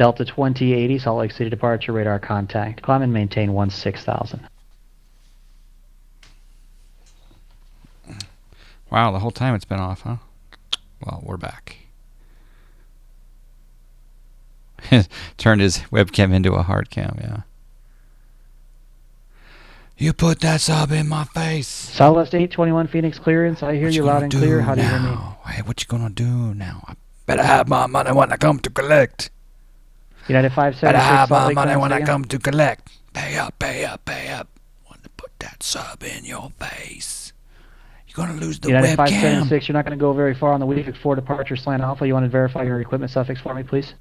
Delta 2080, Salt Lake City departure, radar contact. Climb and maintain 16,000. Wow, the whole time it's been off, huh? Well, we're back. Turned his webcam into a hard cam, yeah. You put that sub in my face. Southwest 821 Phoenix clearance. I hear you loud and clear. How do you hear me? Hey, what you gonna do now? I better have my money when I come to collect. United 576. Better have Salt my Lake money clearance when I again. come to collect. Pay up, pay up, pay up. Want to put that sub in your face. You're gonna lose the United webcam. 576. You're not going to go very far on the Weavik 4 departure slant alpha. You want to verify your equipment suffix for me, please?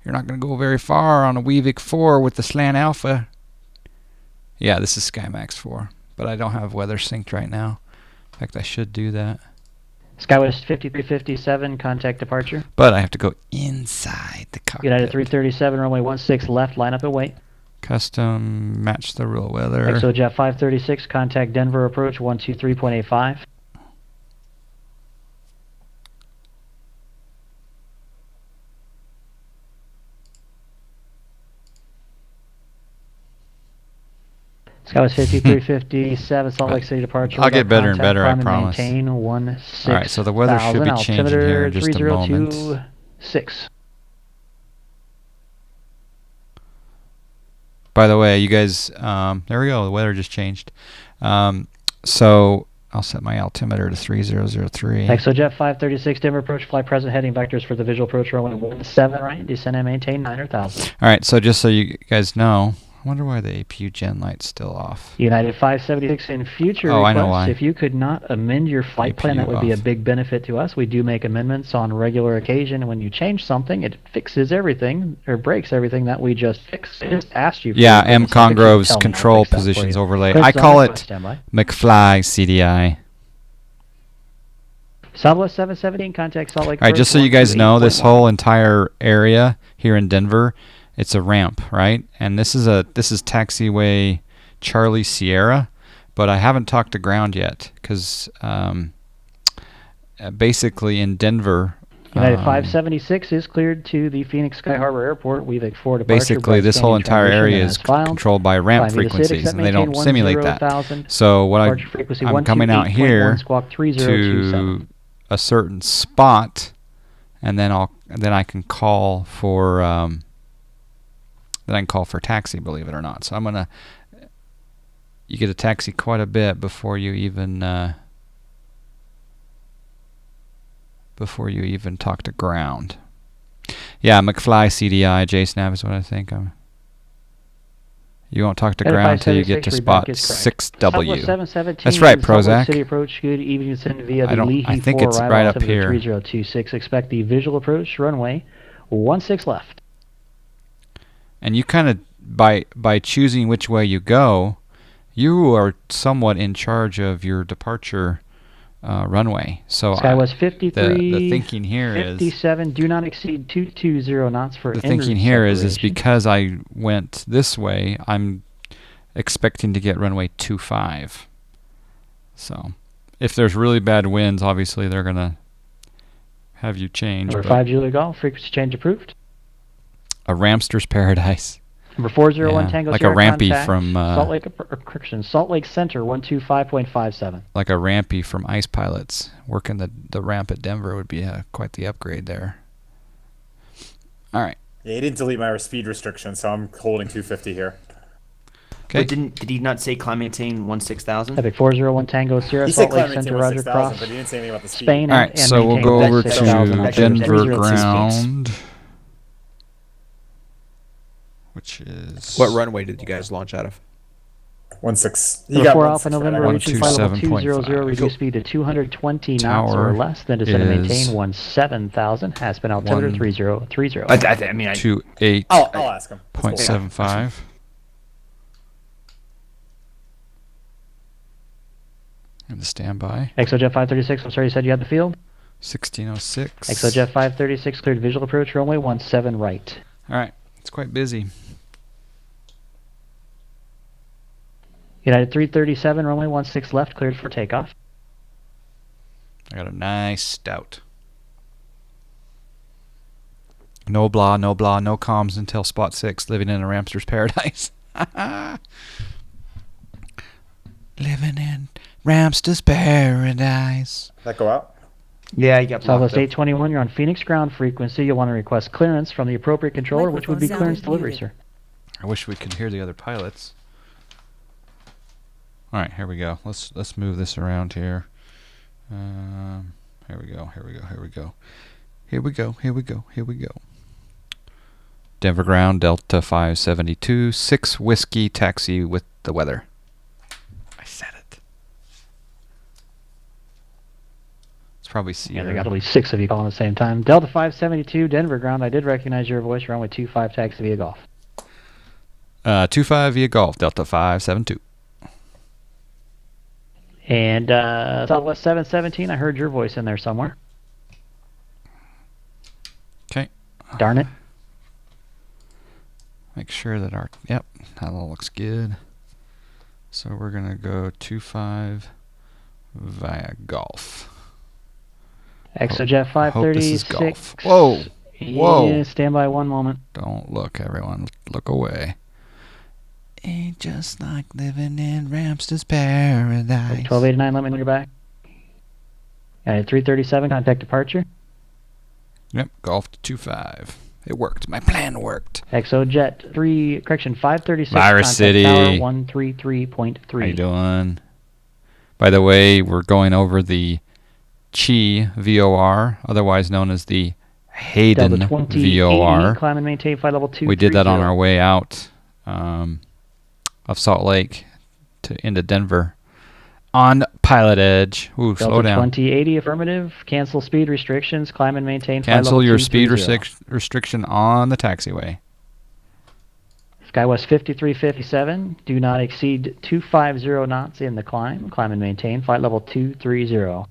You're not gonna go very far on a Weavik 4 with the slant alpha. Yeah, this is SkyMax 4, but I don't have weather synced right now. In fact, I should do that. Skywest 5357, contact departure. But I have to go inside the cockpit. United 337, runway 16 left, line up and wait. Custom, match the real weather. ExoJet 536, contact Denver approach 123.85. Skywest 5357, Salt Lake City departure. I'll get better and better, I climb and promise. Maintain 16,000. All right, so the weather should be changing here in just a moment. 3026. By the way, you guys, there we go. The weather just changed. So I'll set my altimeter to 3003. ExoJet 536, Denver approach, fly present heading vectors for the visual approach runway 17 right, descend and maintain 9,000. All right, so just so you guys know, I wonder why the APU gen light's still off. United 576 in future requests, I know why. if you could not amend your flight plan, that would be a off. big benefit to us. We do make amendments on regular occasion, and when you change something, it fixes everything, or breaks everything that we just fixed. I just asked you. Yeah, for M. it, so I think you Congrove's tell me, I'll control fix that for positions you. overlay. Chris, I call on it standby. McFly CDI. Southwest 717, contact Salt Lake. All right, just so you guys know, this whole entire area here in Denver, it's a ramp, right? And this is taxiway Charlie Sierra, but I haven't talked to ground yet because basically in Denver, United 576 is cleared to the Phoenix Sky Harbor Airport. We've 4 departure. basically this whole entire area is controlled by ramp frequencies, and they don't simulate that. So what I'm coming out here to a certain spot, and then I can call for taxi, believe it or not. So you get a taxi quite a bit before you even talk to ground. Yeah, McFly CDI, JSNAV is what I think. You won't talk to ground until you get to spot 6W. That's right, Prozac. City approach, good evening, send via the I think it's right up here. 3026. Expect the visual approach, runway 16 left. And you kind of, by choosing which way you go, you are somewhat in charge of your departure runway. So Skywest 53, the thinking here 57, do not exceed 220 knots for the thinking here is because I went this way, I'm expecting to get runway 25. So if there's really bad winds, obviously they're going to have you change. Number 5 Julia Golf, frequency change approved. A Ramster's Paradise. Number 401 Tango like Sierra, a rampy contact from Salt Lake Center 125.57. Like a rampy from Ice Pilots. Working the ramp at Denver would be quite the upgrade there. All right. Yeah, he didn't delete my speed restriction, so I'm holding 250 here. Okay. But did he not say climb maintain 16,000? Epic 401 Tango Sierra, He said Salt Lake climb Center, maintain Roger 16,000, Cross, but he didn't say anything about the speed. Spain. All right, and so we'll go over to 6,000. Denver Actually, ground, which is... What runway did you guys launch out of? 16. Number 4 Alpha November, right? reaching flight level 200, 127.5. reduce speed to 220 knots Tower or less, then descend and is maintain 17,000, has been altimeter 3030. I mean, 28.75. I'll ask him. And the standby. ExoJet 536, I'm sorry, you said you had the field? 1606. ExoJet 536, cleared visual approach, runway 17 right. All right, it's quite busy. United 337, runway 16 left, cleared for takeoff. I got a nice stout. No blah, no blah, no comms until spot 6, living in a Ramster's paradise. Living in Ramster's paradise. That go out? Yeah, you got blocked. Southwest 821, you're on Phoenix ground frequency. You'll want to request clearance from the appropriate controller, which would be clearance delivery, sir. I wish we could hear the other pilots. All right, here we go. Let's move this around here. Here we go. Denver ground, Delta 572, 6 whiskey taxi with the weather. I said it. It's probably Sierra. Yeah, there got at least 6 of you calling at the same time. Delta 572, Denver ground. I did recognize your voice. You're on with 25 taxi via Golf. 25 via Golf, Delta 572. And Southwest 717, I heard your voice in there somewhere. Okay. Darn it. Make sure that that all looks good. So we're going to go 25 via Golf. Exojet 536. Whoa. Yeah, stand by one moment. Don't look, everyone. Look away. Ain't just like living in Ramster's paradise. 1289, let me know you're back. At 337, contact departure. Yep, Golf to 25. It worked. My plan worked. Exojet 536. Virus City. Tower 133.3. How you doing? By the way, we're going over the Chi VOR, otherwise known as the Hayden VOR. Climb and maintain flight level 230. We did that on our way out of Salt Lake into Denver on Pilotedge. Ooh, slow down. 2080 affirmative. Cancel speed restrictions. Climb and maintain flight level Cancel your speed 230. restriction on the taxiway. SkyWest 5357. Do not exceed 250 knots in the climb. Climb and maintain flight level 230.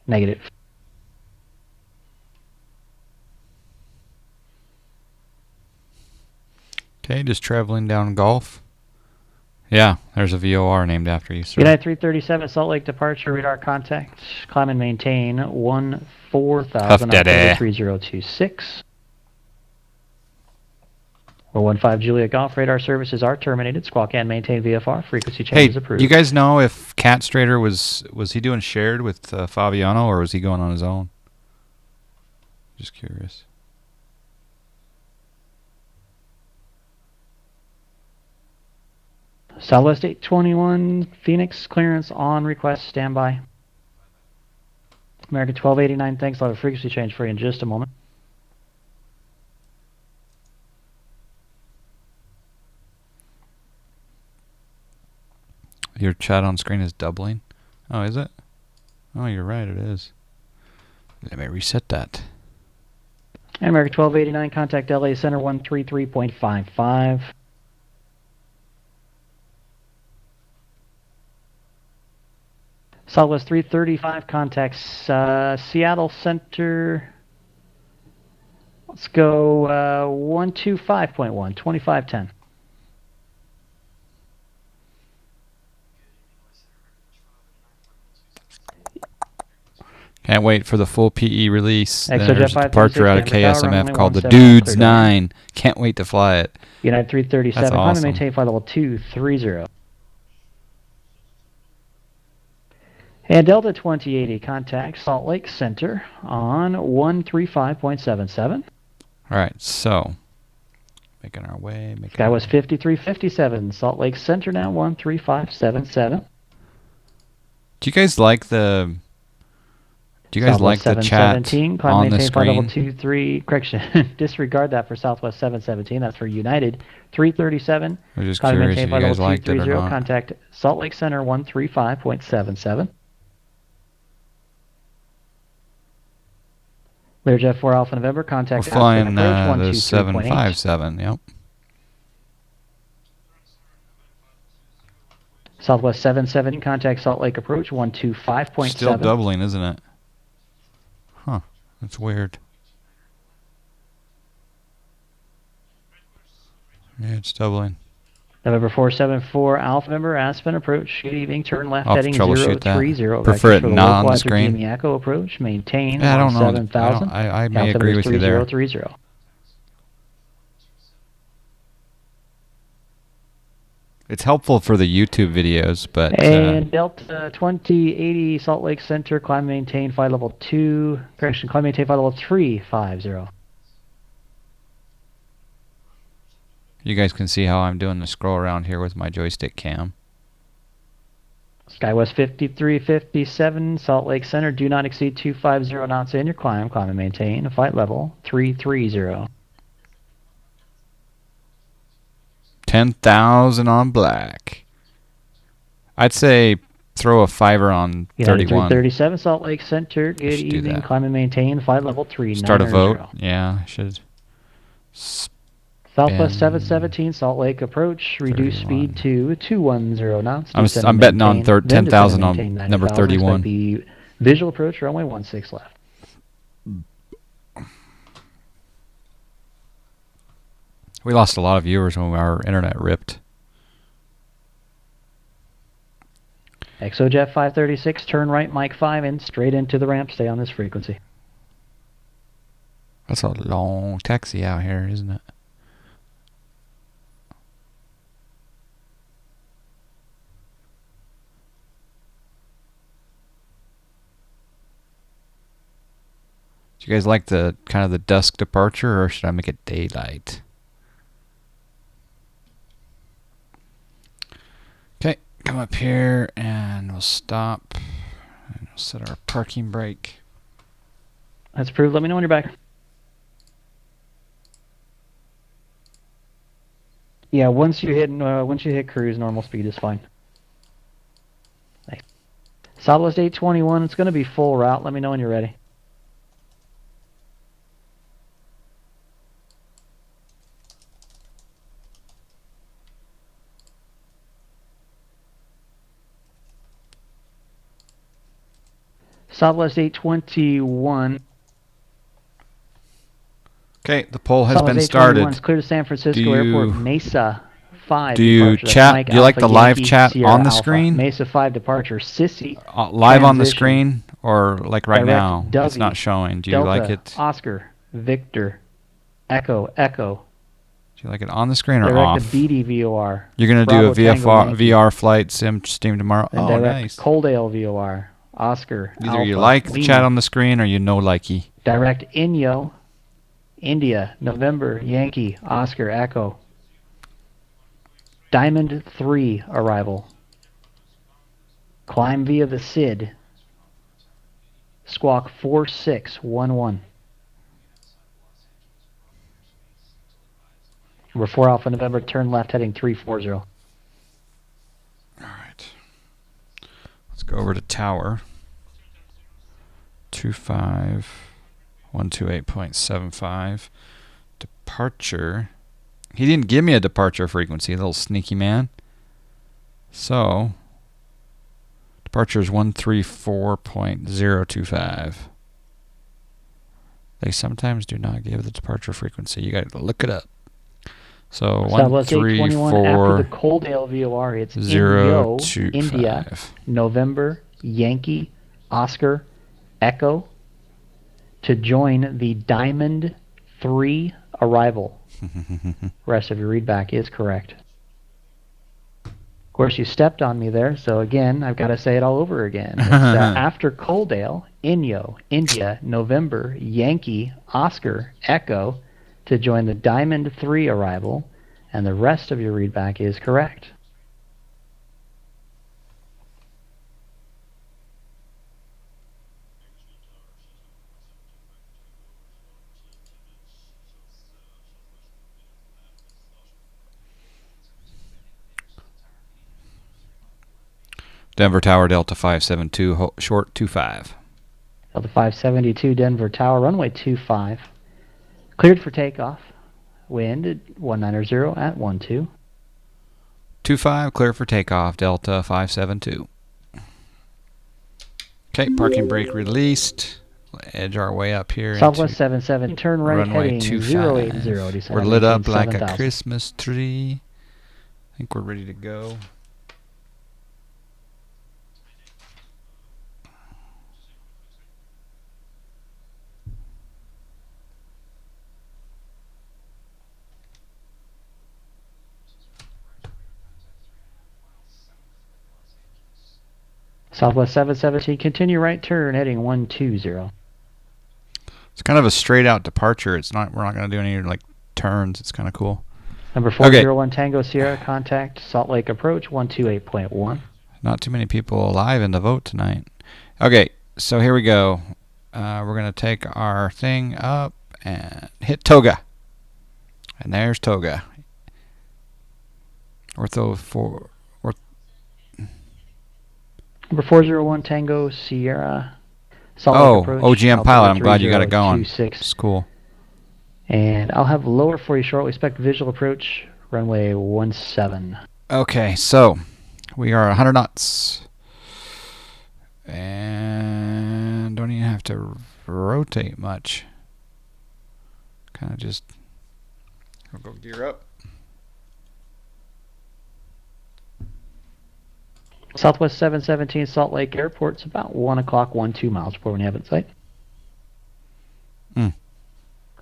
Negative. Okay, just traveling down Golf. Yeah, there's a VOR named after you, sir. United 337, Salt Lake departure, radar contact. Climb and maintain 14,000 on 3026. Or 15 Juliet Golf, radar services are terminated. Squawk and maintain VFR. Frequency change is approved. Do you guys know if Cat Strader was he doing shared with Fabiano, or was he going on his own? Just curious. Southwest 821, Phoenix clearance on request, standby. American 1289, thanks. I'll have a frequency change for you in just a moment. Your chat on screen is doubling. Oh, is it? Oh, you're right, it is. Let me reset that. And American 1289, contact LA Center 133.55. Southwest 335 contacts Seattle Center. Let's go 125.1, 2510. Can't wait for the full PE release. Exojet There's a departure out of KSMF called the 17 Dudes 9. Can't wait to fly it. United 337, That's awesome. maintain flight level 230. And Delta 2080 contact Salt Lake Center on 135.77. All right, so making our way. SkyWest 5357, Salt Lake Center now 13577. Do you guys like the? Do you guys Southwest like the chat 717, on the maintain flight level screen? 23. Correction, disregard that for Southwest 717. That's for United 337. I'm just curious if you guys liked it or not. Contact Salt Lake Center 135.77. Learjet 4 Alpha November, contact We're flying approach the 757, yep. Southwest 717, contact Salt Lake approach 125.7. Still doubling, isn't it? Huh, that's weird. Yeah, it's doubling. November 474 Alpha Member Aspen approach. Good evening. Turn left I'll heading troubleshoot 030. that. Prefer it not on the screen. Jimmy Echo approach. Maintain Yeah, I don't know. 7000. I may agree with you there. 3030. It's helpful for the YouTube videos, but... And Delta 2080 Salt Lake Center, climb maintain flight level 2. Correction, climb maintain flight level 350. You guys can see how I'm doing the scroll around here with my joystick cam. SkyWest 5357 Salt Lake Center, do not exceed 250 knots in your climb. Climb and maintain flight level 330. 10,000 on black. I'd say throw a fiver on 31. 337 Salt Lake Center, good evening. Climb and maintain flight level 390. Start a vote. Yeah, I should. Southwest 717 Salt Lake approach. Reduce speed to 210 knots. I'm betting on 10,000 on number 31. The visual approach, runway 16 left. We lost a lot of viewers when our internet ripped. ExoJet 536, turn right, Mike 5, and straight into the ramp. Stay on this frequency. That's a long taxi out here, isn't it? Do you guys like the kind of the dusk departure, or should I make it daylight? Okay, come up here and we'll stop and we'll set our parking brake. That's approved. Let me know when you're back. Yeah, once you hit cruise, normal speed is fine. Thanks. Southwest 821, it's going to be full route. Let me know when you're ready. Southwest 821. Okay, the poll has been started. It's clear to San Francisco Airport, Mesa 5. Do you chat? Do you like the live chat on the screen? Mesa 5 departure, Sissy. Live on the screen, or like right now? It's not showing. Do you like it? Oscar, Victor, Echo, Echo. Do you like it on the screen or off? Direct the BD VOR. You're going to do a VR flight sim steam tomorrow? Oh, nice. Coaldale VOR. Oscar, Either Alpha, you like the Lima. chat on the screen or you no likey. Direct Inyo, India, November, Yankee, Oscar, Echo. Diamond 3 arrival. Climb via the SID. Squawk 4611. Number 4 Alpha November, turn left heading 340. All right. Let's go over to tower. 25128.75. Departure. He didn't give me a departure frequency, little sneaky man. So, departure is 134.025. They sometimes do not give the departure frequency. You got to look it up. So, 134. After the Coaldale VOR, it's Inyo, India, November, Yankee, Oscar, Echo, to join the Diamond 3 arrival. Rest of your readback is correct. Of course, you stepped on me there, so again, I've got to say it all over again. It's, after Coaldale, Inyo, India, November, Yankee, Oscar, Echo, to join the Diamond 3 arrival, and the rest of your readback is correct. Denver Tower, Delta 572, short 25. Delta 572, Denver Tower, runway 25. Cleared for takeoff. Wind at 190 at 12. 25, clear for takeoff, Delta 572. Okay, parking brake released. We'll edge our way up here. Southwest 77, turn right runway heading 080. Descend We're lit up like 7,000. a Christmas tree. think we're ready to go. Southwest 717, continue right turn, heading 120. It's kind of a straight out departure. It's not. We're not going to do any like turns. It's kind of cool. Number 401 Tango Sierra, contact Salt Lake approach 128.1. Not too many people alive in the vote tonight. Okay, so here we go. We're going to take our thing up and hit Toga. And there's Toga. Number 401 Tango Sierra. Salt Lake approach, OGM pilot. I'm glad you got it going. It's cool. And I'll have lower for you shortly. Expect visual approach, runway 17. Okay, so we are 100 knots. And don't even have to rotate much. Kind of just, we'll go gear up. Southwest 717 Salt Lake Airport's about 1 o'clock, 12 miles before when you have it in sight.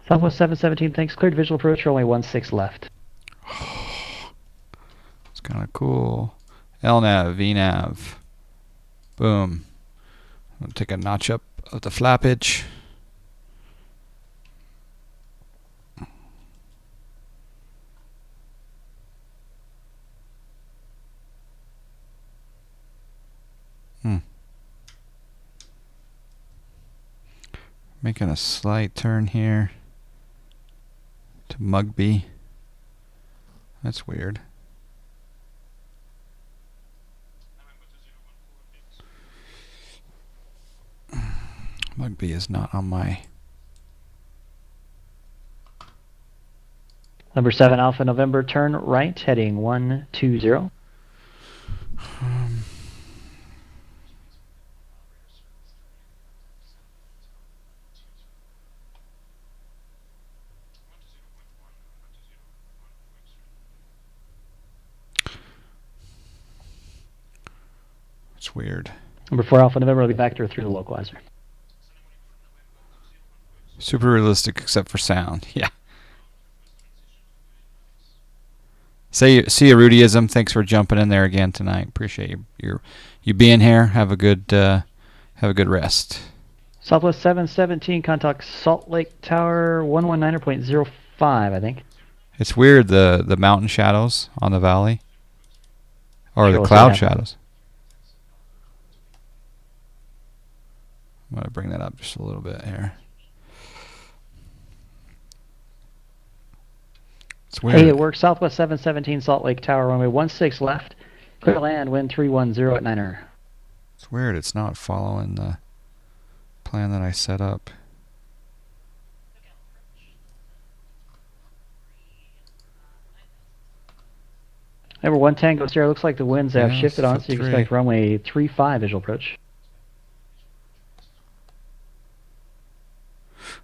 Southwest 717, thanks. Cleared visual approach, runway 16 left. It's kind of cool. LNAV, VNAV. Boom. I'm going to take a notch up of the flappage. Making a slight turn here to Mugby. That's weird. Mugby is not on my... Number 7 Alpha November, turn right, heading 120. It's weird. Number 4 Alpha November will be vector through the localizer. Super realistic except for sound. Yeah. See you, Rudyism. Thanks for jumping in there again tonight. Appreciate you being here. Have a good rest. Southwest 717, contact Salt Lake Tower 119.05, I think. It's weird the mountain shadows on the valley, or the cloud shadows. I'm going to bring that up just a little bit here. It's weird. Hey, it works. Southwest 717 Salt Lake Tower, runway 16 left. Clear to land, wind 310 at 9er. It's weird. It's not following the plan that I set up. Number 1 Tango Sierra, looks like the winds have shifted on, so you can expect runway 35 visual approach.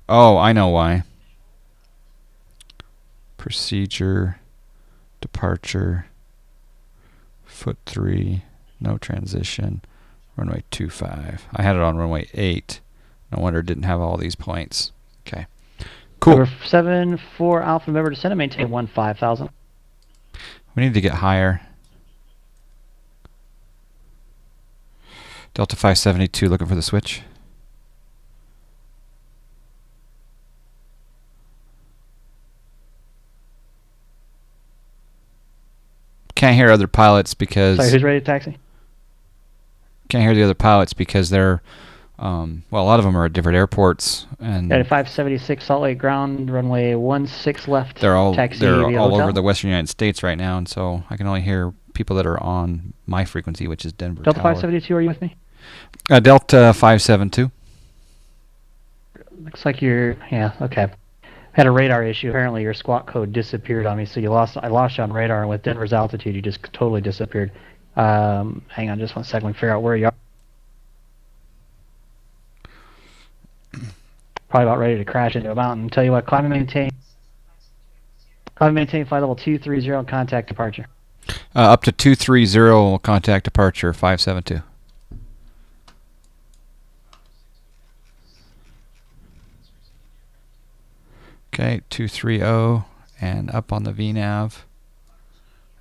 Oh, I know why. Procedure, departure, foot 3, no transition, runway 25. I had it on runway 8. No wonder it didn't have all these points. Okay. Cool. Number 7-4 Alpha November, descend and maintain 15,000. We need to get higher. Delta 572 looking for the switch. Can't hear other pilots because... Sorry, who's ready to taxi? Can't hear the other pilots because they're... well, a lot of them are at different airports. And at 576 Salt Lake ground, runway 16 left. They're all hotel. over the Western United States right now, and so I can only hear people that are on my frequency, which is Denver Delta Tower. 572, are you with me? Delta 572. Looks like you're... Yeah, okay. Had a radar issue. Apparently your squawk code disappeared on me, so I lost you on radar, and with Denver's altitude, you just totally disappeared. Hang on just 1 second. We can figure out where you are. Probably about ready to crash into a mountain. Tell you what, climb and maintain. Climb and maintain flight level 230, contact departure. Up to 230 will contact departure 572. Okay, 230 and up on the VNAV,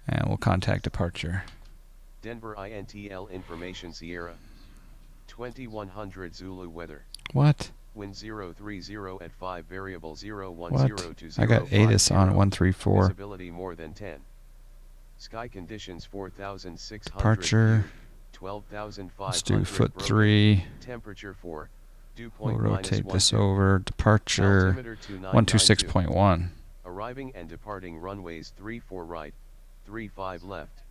and we'll contact departure. Denver INTL information Sierra 2100 Zulu weather. What? Wind 030 at 5 variable 01020. What? I got ATIS on 134. Visibility more than 10. Sky conditions 4,600. Departure. 12,500. Let's do foot 3. Temperature 4. We'll rotate this over. Departure 126.1. Arriving and departing runways 34 right, 35 left.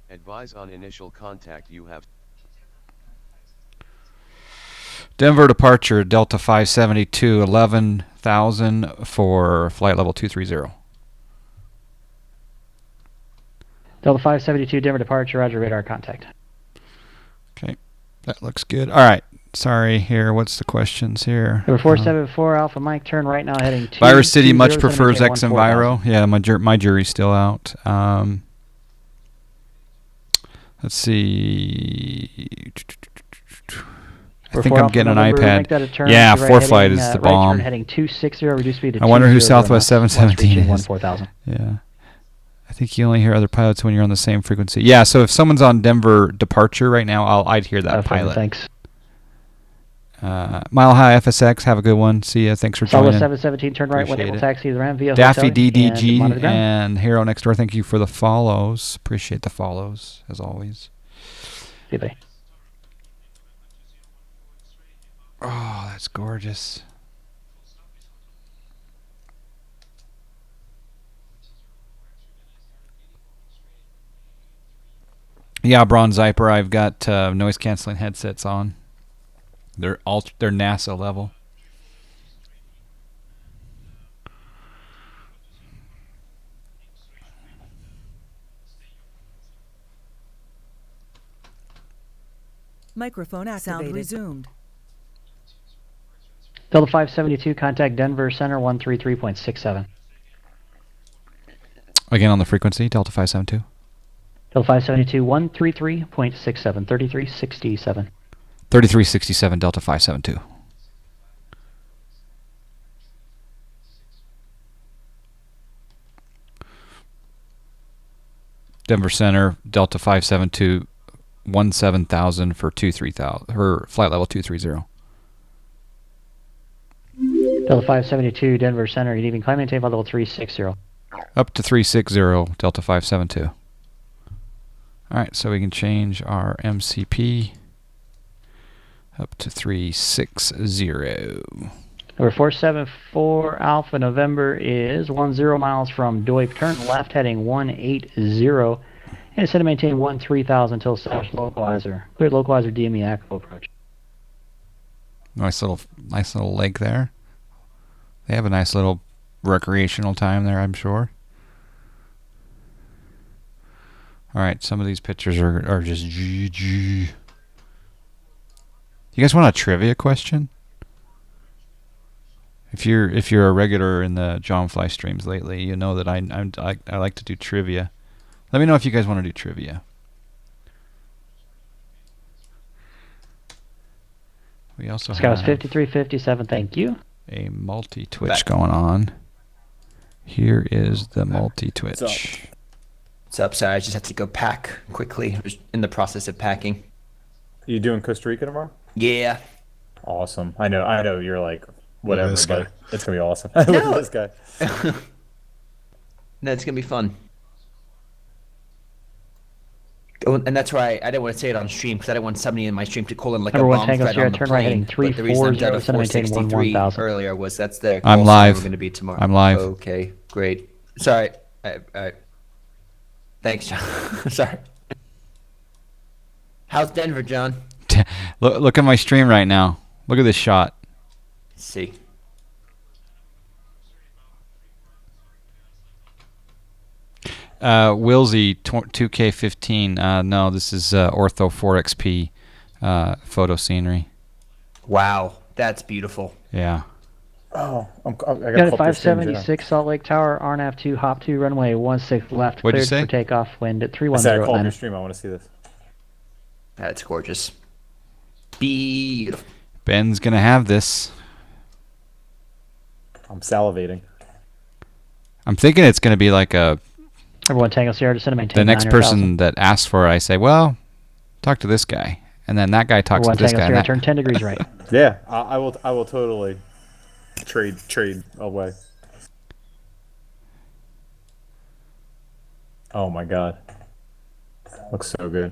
Advise on initial contact you have. Denver departure, Delta 572, 11,000 for flight level 230. Delta 572, Denver departure, roger, radar contact. Okay, that looks good. All right, sorry here, what's the questions here? Number 474, Alpha Mike, turn right now heading 2. Virus City much prefers X Enviro. Yeah, my jury's still out. Let's see. I think I'm getting an iPad. Yeah, ForeFlight is the bomb. Heading 260, reduce speed to I wonder who Southwest 717 is. Yeah. I think you only hear other pilots when you're on the same frequency. Yeah, so if someone's on Denver departure right now, I'd hear that pilot. Thanks. Mile High FSX, have a good one. See ya. Thanks for joining. Southwest 717, turn right when able taxi the Ram via Daffy DDG and Hero Next Door, thank you for the follows. Appreciate the follows, as always. See you, buddy. Oh, that's gorgeous. Yeah, Bronze Zyper, I've got noise canceling headsets on. They're NASA level. Microphone activated. Sound resumed. Delta 572, contact Denver Center 133.67. Again on the frequency, Delta 572. Delta 572, 133.67, 3367. 3367, Delta 572. Denver Center, Delta 572, 17,000 for 23,000, her flight level 230. Delta 572, Denver Center, good evening, climbing maintain level 360. Up to 360, Delta 572. All right, so we can change our MCP up to 360. Number 474 Alpha November is 10 miles from Doip. Turn left heading 180. And it's going to maintain 13,000 until slash localizer. Clear localizer DME ACO approach. Nice little lake there. They have a nice little recreational time there, I'm sure. All right, some of these pictures are just GG. You guys want a trivia question? If you're a regular in the John Fly streams lately, you know that I like to do trivia. Let me know if you guys want to do trivia. We also Scout have 5357. Thank you. A multi-twitch going on. Here is the multi-twitch. What's up? Sorry, I just have to go pack quickly. I was in the process of packing. Are you doing Costa Rica tomorrow? Yeah. Awesome. I know you're like whatever, but it's gonna be awesome. No. Look at this guy. No, it's gonna be fun. Oh, and that's why I didn't want to say it on stream because I didn't want somebody in my stream to call in like Number a one bomb Tango threat Sierra, on the turn right heading plane. But the reason I'm down to 463 earlier was that's the call I'm live. we're going to be tomorrow. I'm live. Okay, great. Sorry. Thanks, John. Sorry. How's Denver, John? Look at my stream right now. Look at this shot. Let's see. Wilsey 2K15. No, this is Ortho 4XP photo scenery. Wow, that's beautiful. Yeah. Oh, I got a 576 Salt Lake Tower, RNAV 2, hop 2, runway 16 left, What'd you cleared say? for takeoff, wind at 310. I said I called your stream. I want to see this. That's gorgeous. Beautiful. Ben's gonna have this. I'm salivating. I'm thinking it's gonna be like a. Everyone Tango Sierra to maintain. The next person that asks for it, I say, well, talk to this guy, and then that guy talks to this guy. Sierra, turn 10 degrees right. Yeah, I will totally trade away. Oh my god, looks so good.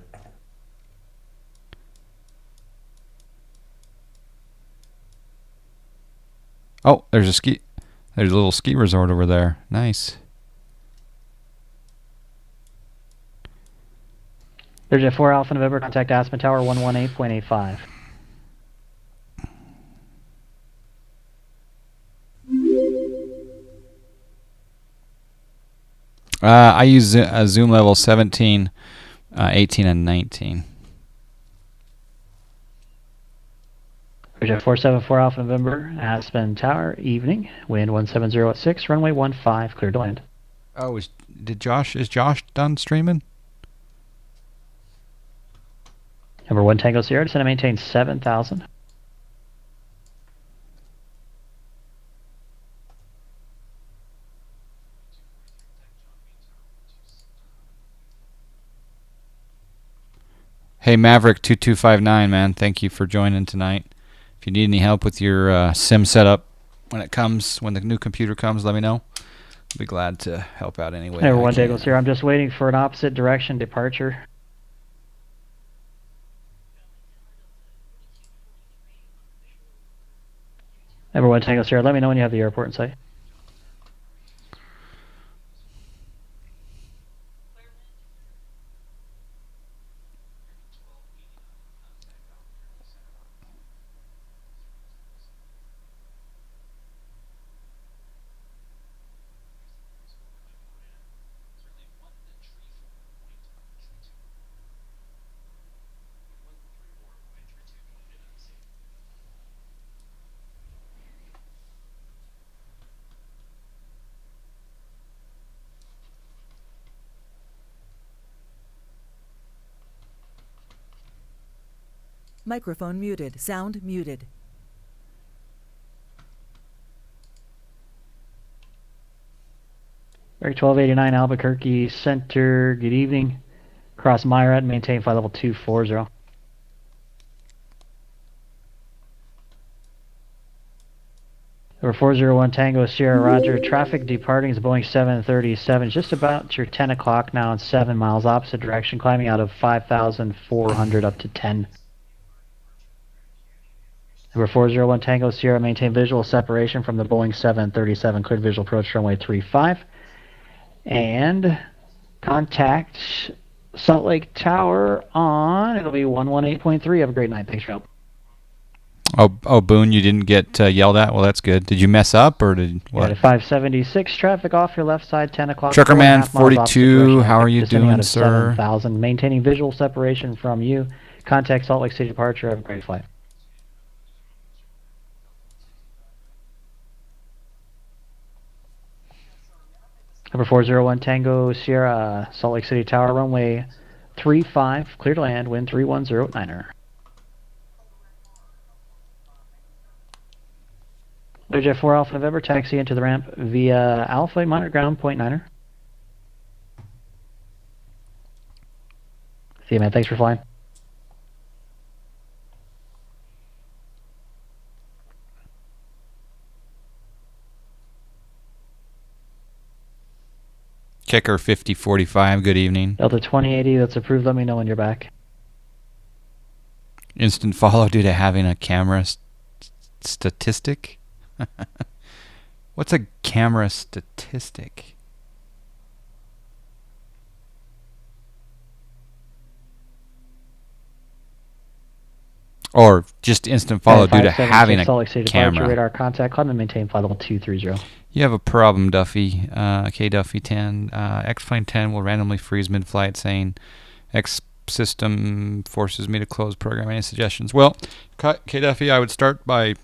Oh, there's a little ski resort over there. Nice. There's a 4 Alpha November, contact Aspen Tower 118.85. I use a zoom level 17, 18, and 19. There's a 474 Alpha November, Aspen Tower, evening, wind 170 at 6, runway 15, clear to land. Oh, is Josh done streaming? Number 1 Tango Sierra, descend and maintain 7,000. Hey, Maverick2259, man, thank you for joining tonight. If you need any help with your sim setup when the new computer comes, let me know. I'll be glad to help out anyway. Number 1 Tango Sierra, I'm just waiting for an opposite direction departure. Number 1 Tango Sierra, let me know when you have the airport in sight. Microphone muted. Sound muted. Eric 1289 Albuquerque Center, good evening. Cross Myra, maintain flight level 240. Number 401 Tango Sierra Roger, traffic departing is Boeing 737, just about your 10 o'clock now in 7 miles opposite direction, climbing out of 5,400 up to 10. Number 401 Tango Sierra, maintain visual separation from the Boeing 737, cleared visual approach runway 35. And contact Salt Lake Tower on, it'll be 118.3. Have a great night. Thanks for help. Oh, Boone, you didn't get yelled at? Well, that's good. Did you mess up or did what? Yeah, 576 traffic off your left side, 10 o'clock. Truckerman 42, how are you doing, sir? 7,000, maintaining visual separation from you. Contact Salt Lake City departure. Have a great flight. Number 401 Tango Sierra, Salt Lake City Tower, runway 35, clear to land, wind 310.9er. Jet 4 Alpha November, taxi into the ramp via Alpha, monitor ground, point 9er. See you, man. Thanks for flying. Kicker 5045, good evening. Delta 2080, that's approved. Let me know when you're back. Instant follow due to having a camera statistic? What's a camera statistic? Or just instant follow due to having a camera. Radar contact, climb and maintain flight level 230. You have a problem, Duffy. KDuffy 10. X-Plane 10 will randomly freeze mid-flight saying X system forces me to close program. Any suggestions? Well, KDuffy, I would start by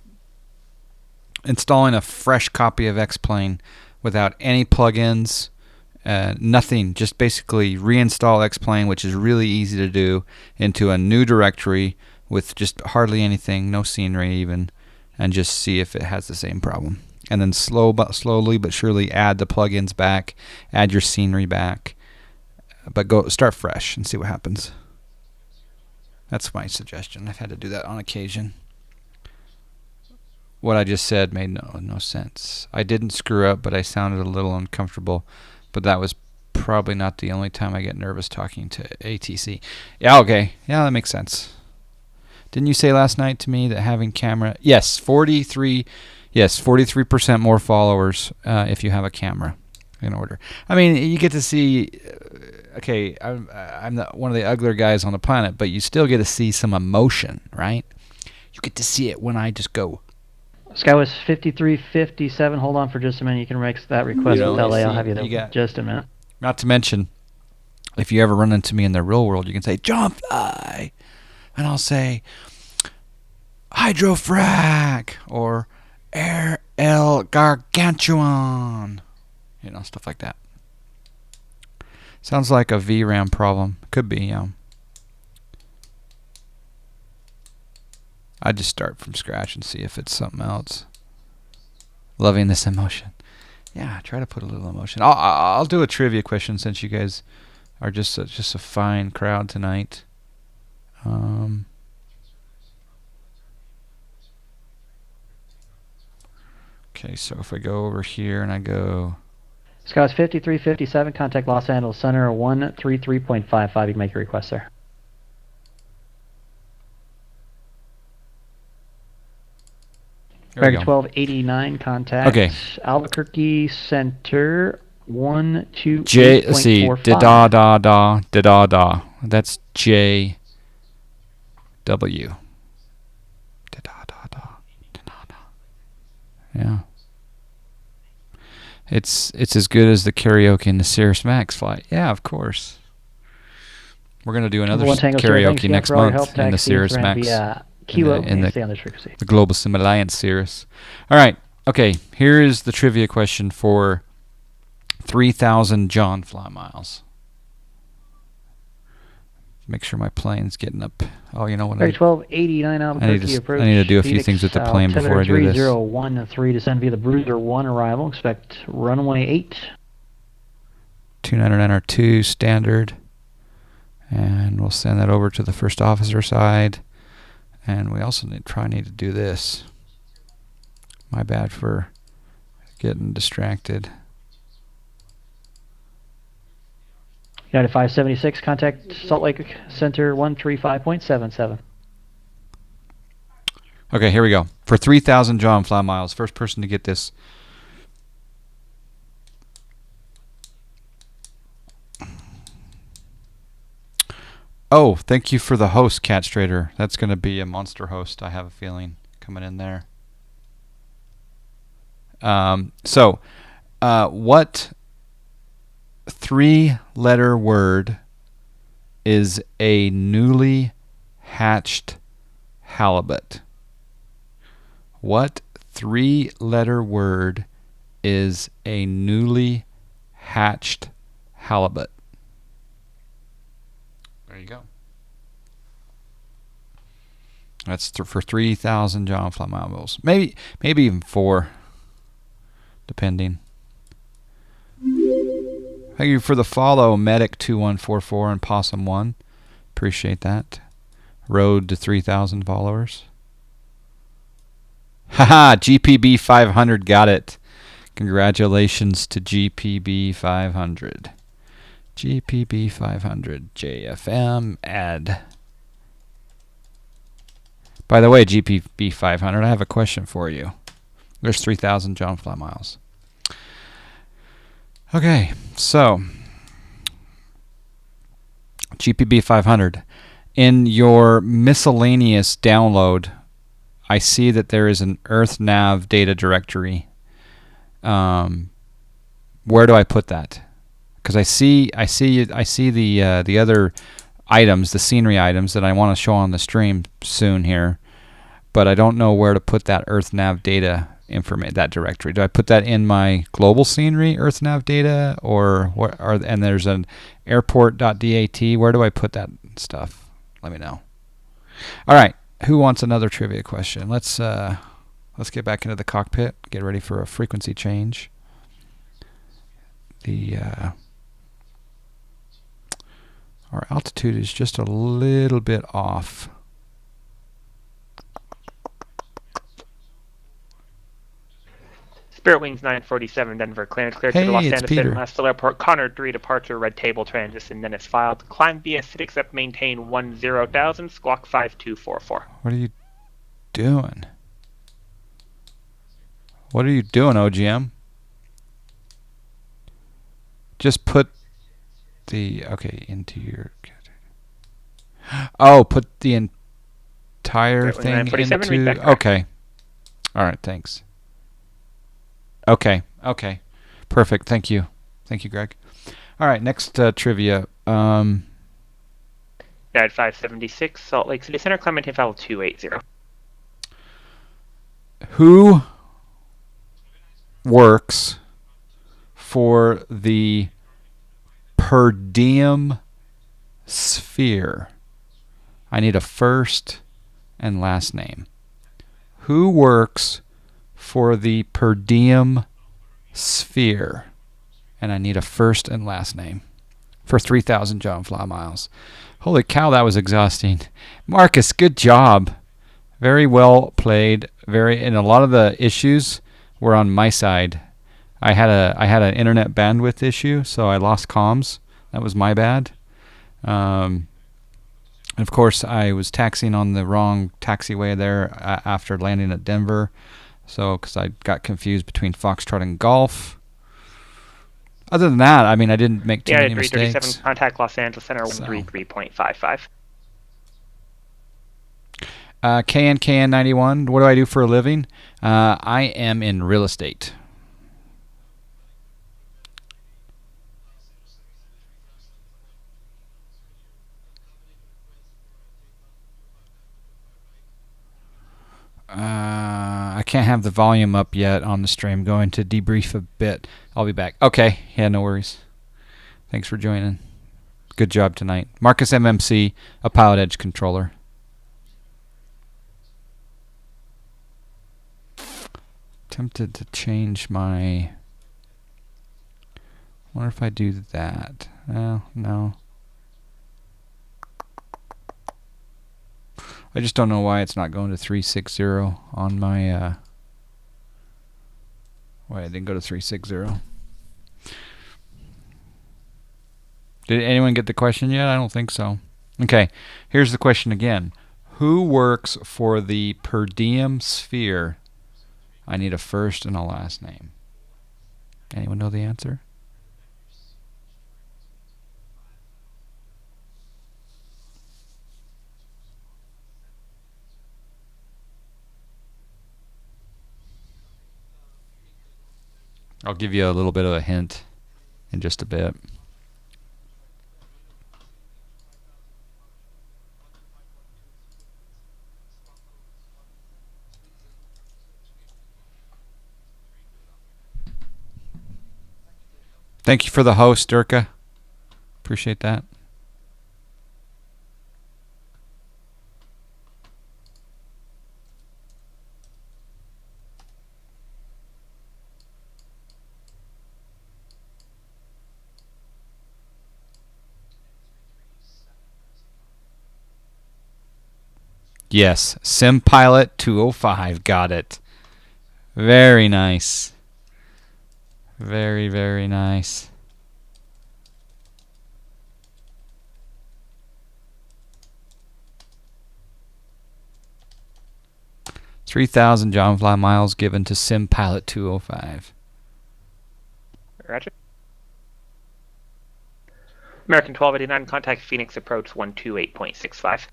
installing a fresh copy of X-Plane without any plugins, nothing, just basically reinstall X-Plane, which is really easy to do, into a new directory with just hardly anything, no scenery even, and just see if it has the same problem. And then slowly but surely add the plugins back, add your scenery back, but start fresh and see what happens. That's my suggestion. I've had to do that on occasion. What I just said made no sense. I didn't screw up, but I sounded a little uncomfortable. But that was probably not the only time I get nervous talking to ATC. Yeah, okay. Yeah, that makes sense. Didn't you say last night to me that having camera... Yes, 43% more followers if you have a camera in order. I mean, you get to see... Okay, I'm not one of the uglier guys on the planet, but you still get to see some emotion, right? You get to see it when I just go... Sky was 5357. Hold on for just a minute. You can make that request with LA. I'll have you there just a minute. Not to mention, if you ever run into me in the real world, you can say, "Jump fly," and I'll say, "Hydrofrac," or "Air El Gargantuan." You know, stuff like that. Sounds like a VRAM problem. Could be, yeah. I'd just start from scratch and see if it's something else. Loving this emotion. Yeah, try to put a little emotion. I'll do a trivia question since you guys are just a fine crowd tonight. Okay, so if I go over here and I go... Scouts 5357, contact Los Angeles Center 133.55. You can make your request there. American 1289, contact Albuquerque Center 128.45. Let's see, da-da-da-da. That's JW. Da-da-da-da. Yeah. It's as good as the karaoke in the Cirrus Max flight. Yeah, of course. We're going to do another karaoke next month in the Cirrus Max. Kilo in the Global Sim Alliance Cirrus. All right. Okay. Here is the trivia question for 3,000 John fly miles. Make sure my plane's getting up. Oh, you know what? 1289 Albuquerque approach. I need to do a few things with the plane before I do this. 3013 descend via the Bruiser 1 arrival. Expect runway 8. 299R2 standard. And we'll send that over to the first officer side. And we also need to do this. My bad for getting distracted. United 576, contact Salt Lake Center 135.77. Okay, here we go. For 3,000 John fly miles, first person to get this. Oh, thank you for the host, Cat Strader. That's going to be a monster host, I have a feeling, coming in there. What 3-letter word is a newly hatched halibut? What 3-letter word is a newly hatched halibut? There you go. That's for 3,000 John fly miles. Maybe even 4, depending. Thank you for the follow, Medic2144 and Possum1. Appreciate that. Road to 3,000 followers. Haha, GPB 500 got it. Congratulations to GPB 500. GPB 500 JFM add. By the way, GPB 500, I have a question for you. There's 3,000 John fly miles. Okay, so GPB 500. In your miscellaneous download, I see that there is an EarthNav data directory. Where do I put that? Because I see the other items, the scenery items that I want to show on the stream soon here, but I don't know where to put that EarthNav data that directory? Do I put that in my global scenery EarthNav data, or what? And there's an airport.dat. Where do I put that stuff? Let me know. All right, who wants another trivia question? Let's get back into the cockpit. Get ready for a frequency change. Our altitude is just a little bit off. Spirit Wings 947 Denver, clearance cleared to the Los Angeles International Airport, Connor 3 departure, red table transition, then it's filed. Climb via SID accept maintain 10,000, squawk 5244. What are you doing? What are you doing, OGM? Just put the, into your, put the entire thing into, okay. All right, thanks. Okay. Perfect. Thank you, Greg. All right, next trivia. At 576, Salt Lake City Center, Clementine File 280. Who works for the per diem sphere? I need a first and last name. Who works for the per diem sphere? And I need a first and last name for 3,000 jump fly miles. Holy cow, that was exhausting. Marcus, good job. Very well played. And a lot of the issues were on my side. I had an internet bandwidth issue, so I lost comms. That was my bad. Of course, I was taxiing on the wrong taxiway there after landing at Denver. So, because I got confused between Foxtrot and Golf. Other than that, I mean, I didn't make too many mistakes. 337, contact Los Angeles Center 133.55. KN91, what do I do for a living? I am in real estate. I can't have the volume up yet on the stream. Going to debrief a bit. I'll be back. Okay. Yeah, no worries. Thanks for joining. Good job tonight. Marcus MMC, a Pilotedge controller. Tempted to change my... wonder if I do that. Well, no. I just don't know why it's not going to 360 on my... why it didn't go to 360. Did anyone get the question yet? I don't think so. Okay, here's the question again. Who works for the per diem sphere? I need a first and a last name. Anyone know the answer? I'll give you a little bit of a hint in just a bit. Thank you for the host, Durka. Appreciate that. Yes, SimPilot 205. Got it. Very nice. Very, very nice. $3,000 John Fly miles given to SimPilot 205. Roger. American 1289, contact Phoenix approach 128.65.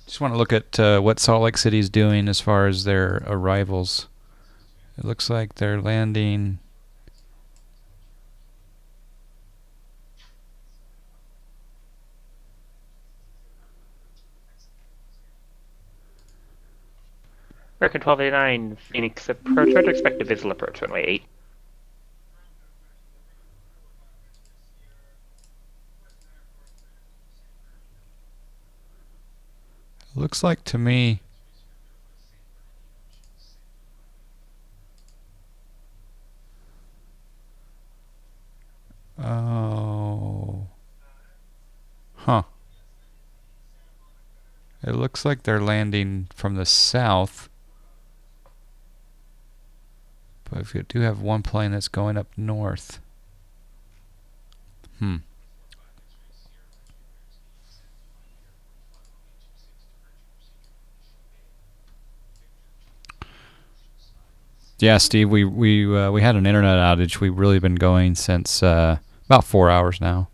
Just want to look at what Salt Lake City is doing as far as their arrivals. It looks like they're landing. American 1289, Phoenix approach, roger, expected visual approach, runway 8. Looks like to me. Oh. Huh. It looks like they're landing from the south. But if you do have one plane that's going up north. Yeah, Steve, we had an internet outage. We've really been going since about 4 hours now.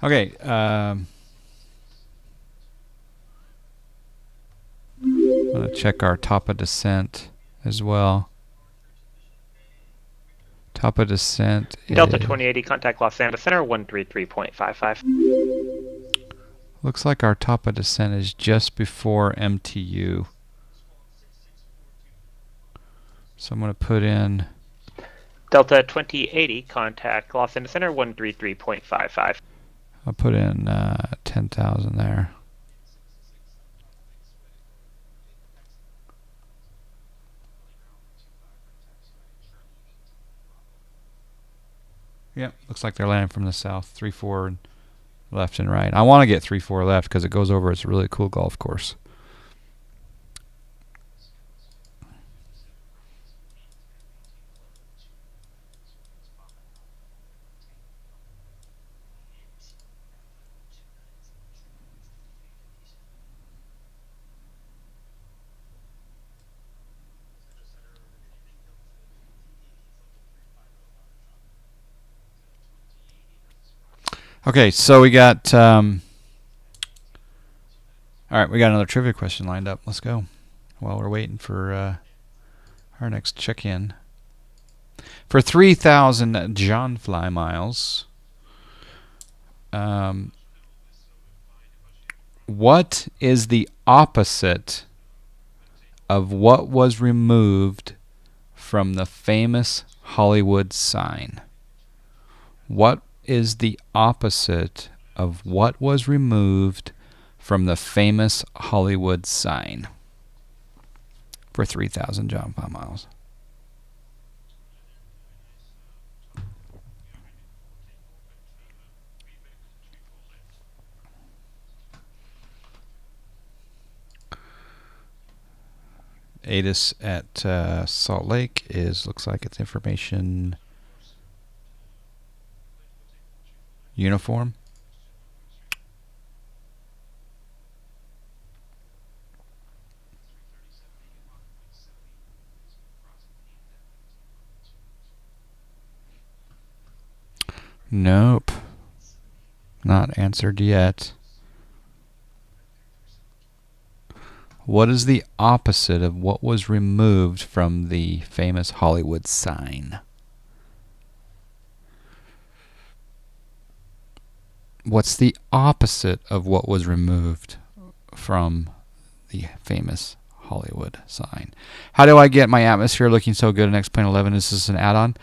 Okay. I'm going to check our top of descent as well. Top of descent Delta 2080, contact Los Angeles Center 133.55. Looks like our top of descent is just before MTU. So I'm going to put in Delta 2080, contact Los Angeles Center 133.55. I'll put in 10,000 there. Yep, looks like they're landing from the south, 3-4 left and right. I want to get 3-4 left because it goes over. It's a really cool golf course. Okay, so we got all right, we got another trivia question lined up. Let's go. While we're waiting for our next check-in. For 3,000 John Fly miles, what is the opposite of what was removed from the famous Hollywood sign? What is the opposite of what was removed from the famous Hollywood sign for 3,000 John Fly miles? ATIS at Salt Lake looks like it's information uniform. Nope. Not answered yet. What is the opposite of what was removed from the famous Hollywood sign? What's the opposite of what was removed from the famous Hollywood sign? How do I get my atmosphere looking so good in X-Plane 11? Is this an add-on?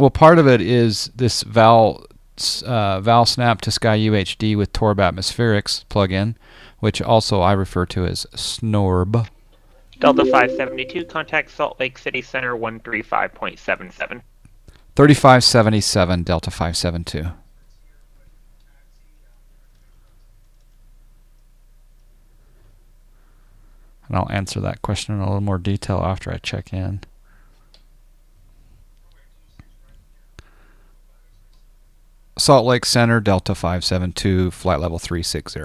Well, part of it is this Val Snap to Sky UHD with Torb Atmospherics plugin, which also I refer to as SNORB. Delta 572, contact Salt Lake City Center 135.77. 3577 Delta 572. And I'll answer that question in a little more detail after I check in. Salt Lake Center, Delta 572, flight level 360.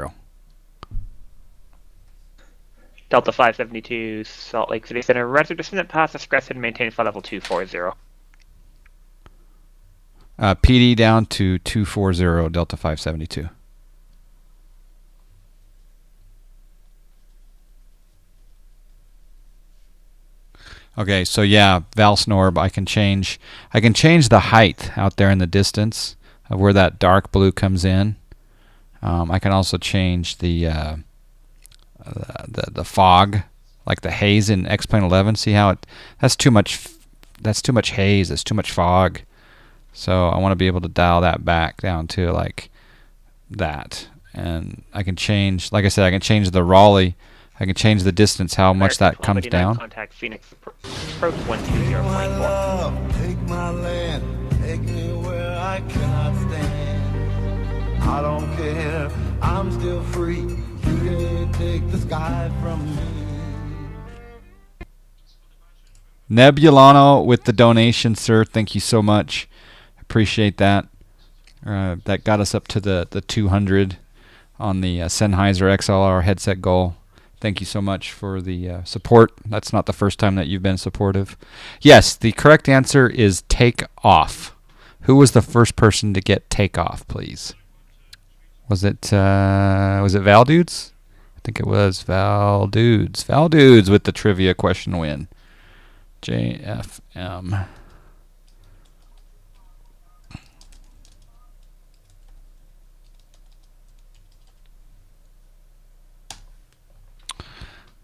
Delta 572, Salt Lake City Center, roger, descendant pass, discretion, and maintain flight level 240. PD down to 240, Delta 572. Okay, so yeah, Valsnorb, I can change the height out there in the distance of where that dark blue comes in. I can also change the the fog, like the haze in X-Plane 11. See how that's too much haze. That's too much fog. So I want to be able to dial that back down to like that, and I can change. Like I said, I can change the Raleigh. I can change the distance, how much that comes down. Contact Phoenix approach 120.4. Take my land, take me where I cannot stand. I don't care, I'm still free. You can't take the sky from me. Nebulano with the donation, sir. Thank you so much. Appreciate that. That got us up to the 200 on the Sennheiser XLR headset goal. Thank you so much for the support. That's not the first time that you've been supportive. Yes, the correct answer is take off. Who was the first person to get take off, please? Was it Val Dudes? I think it was Val Dudes. Val Dudes with the trivia question win. JFM.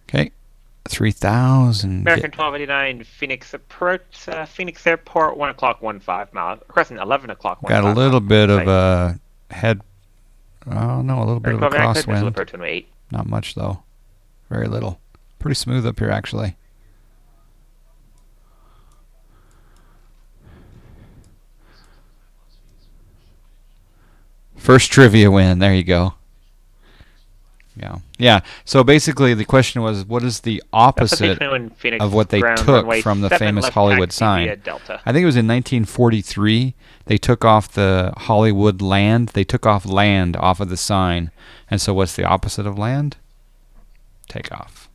Okay, 3,000. American 1289 Phoenix approach Phoenix Airport 1 o'clock 15 miles. Crescent 11 o'clock 15. Got a little bit of a head. Oh no, a little bit of a crosswind. Not much though. Very little. Pretty smooth up here actually. First trivia win. There you go. Yeah. So basically, the question was, what is the opposite of what they took from the famous Hollywood sign? I think it was in 1943. They took off the Hollywood land. They took off land off of the sign. And so what's the opposite of land? Take off.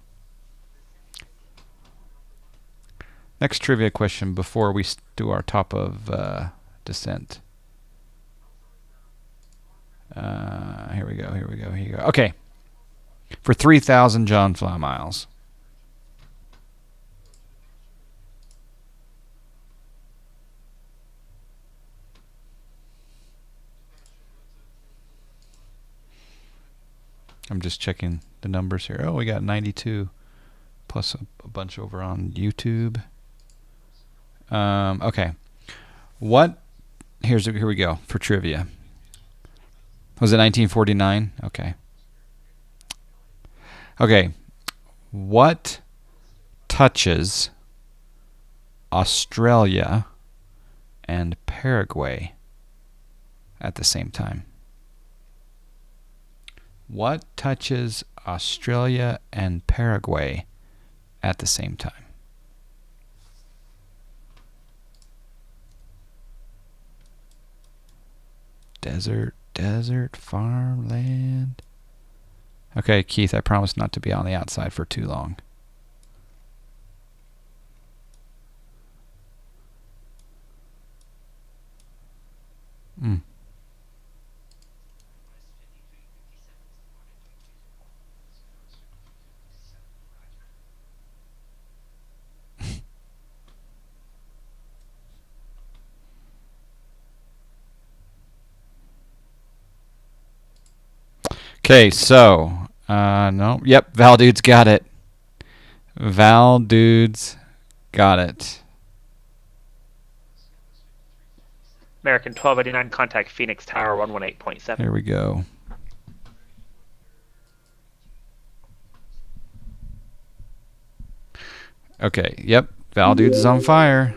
Next trivia question before we do our top of descent. Here we go. Okay. For 3,000 John fly miles. I'm just checking the numbers here. Oh, we got 92 plus a bunch over on YouTube. Okay. Here we go for trivia. Was it 1949? Okay. What touches Australia and Paraguay at the same time? What touches Australia and Paraguay at the same time? Desert, farmland. Okay, Keith, I promise not to be on the outside for too long. Okay, so no, yep, Val Dudes got it. Val Dudes got it. American 1289 contact Phoenix Tower 118.7. Here we go. Okay, yep, Val Dudes is on fire.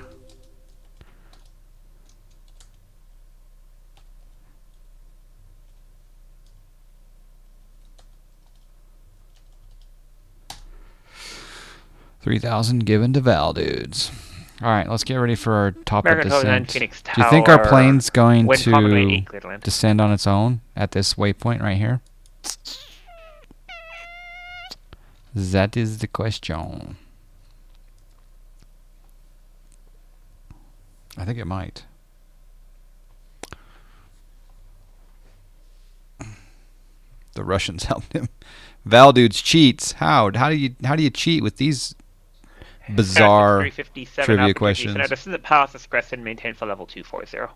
$3,000 given to Val Dudes. All right, let's get ready for our top of descent. Do you think our plane's going to descend on its own at this waypoint right here? That is the question. I think it might. The Russians helped him. Val Dudes cheats. How do you cheat with these bizarre trivia questions? This is the Palace Express and maintained for level 240.